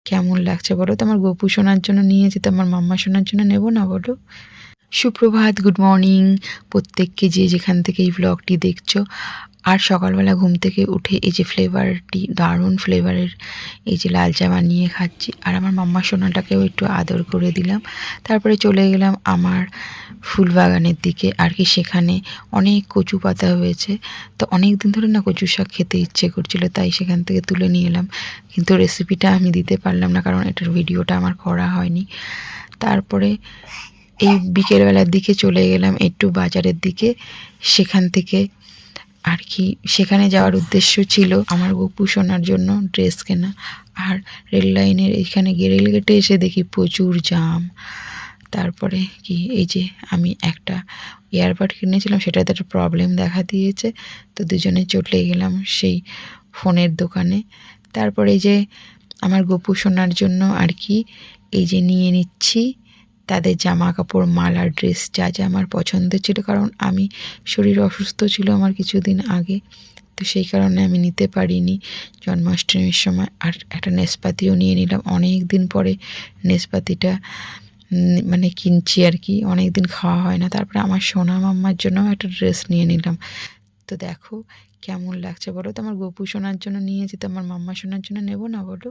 কেমন লাগছে বলো তো? আমার গপু সোনার জন্য নিয়েছি, তো আমার মাম্মা সোনার জন্য নেব না বলো? সুপ্রভাত, গুড মর্নিং প্রত্যেককে, যে যেখান থেকে এই ব্লগটি দেখছো। আর সকালবেলা ঘুম থেকে উঠে এই যে ফ্লেভারটি, দারুণ ফ্লেভারের এই যে লাল চা বানিয়ে খাচ্ছি। আর আমার মাম্মা সোনাটাকেও একটু আদর করে দিলাম। তারপরে চলে গেলাম আমার ফুল বাগানের দিকে, আর কি সেখানে অনেক কচু পাতা হয়েছে। তো অনেক দিন ধরে না কচু শাক খেতে ইচ্ছে করছিল, তাই সেখান থেকে তুলে নিয়ে এলাম। কিন্তু রেসিপিটা আমি দিতে পারলাম না, কারণ এটার ভিডিওটা আমার করা হয়নি। তারপরে এই বিকেলবেলার দিকে চলে গেলাম একটু বাজারের দিকে। সেখান থেকে আর কি সেখানে যাওয়ার উদ্দেশ্য ছিল আমার গপু সোনার জন্য ড্রেস কেনা। আর রেল লাইনের এইখানে রেল গেটে এসে দেখি প্রচুর জাম। তারপরে কি এই যে আমি একটা ইয়ারবাড কিনেছিলাম, সেটাতে একটা প্রবলেম দেখা দিয়েছে। তো দুজনে চলে গেলাম সেই ফোনের দোকানে। তারপরে এই যে আমার গপু সোনার জন্য আর কি এই যে নিয়ে নিচ্ছি তাদের জামা কাপড়, মালা, ড্রেস, যা যা আমার পছন্দের ছিল। কারণ আমি শরীর অসুস্থ ছিল আমার কিছুদিন আগে, তো সেই কারণে আমি নিতে পারিনি জন্মাষ্টমীর সময়। আর একটা নেসপাতিও নিয়ে নিলাম, অনেক দিন পরে নেসপাতিটা মানে কিনছি আর কি, অনেক দিন খাওয়া হয় না। তারপরে আমার সোনা মাম্মার জন্যও একটা ড্রেস নিয়ে নিলাম। তো দেখো কেমন লাগছে বলো তো? আমার গপু সোনার জন্য নিয়েছি, তো আমার মাম্মা সোনার জন্য নেব না বলো?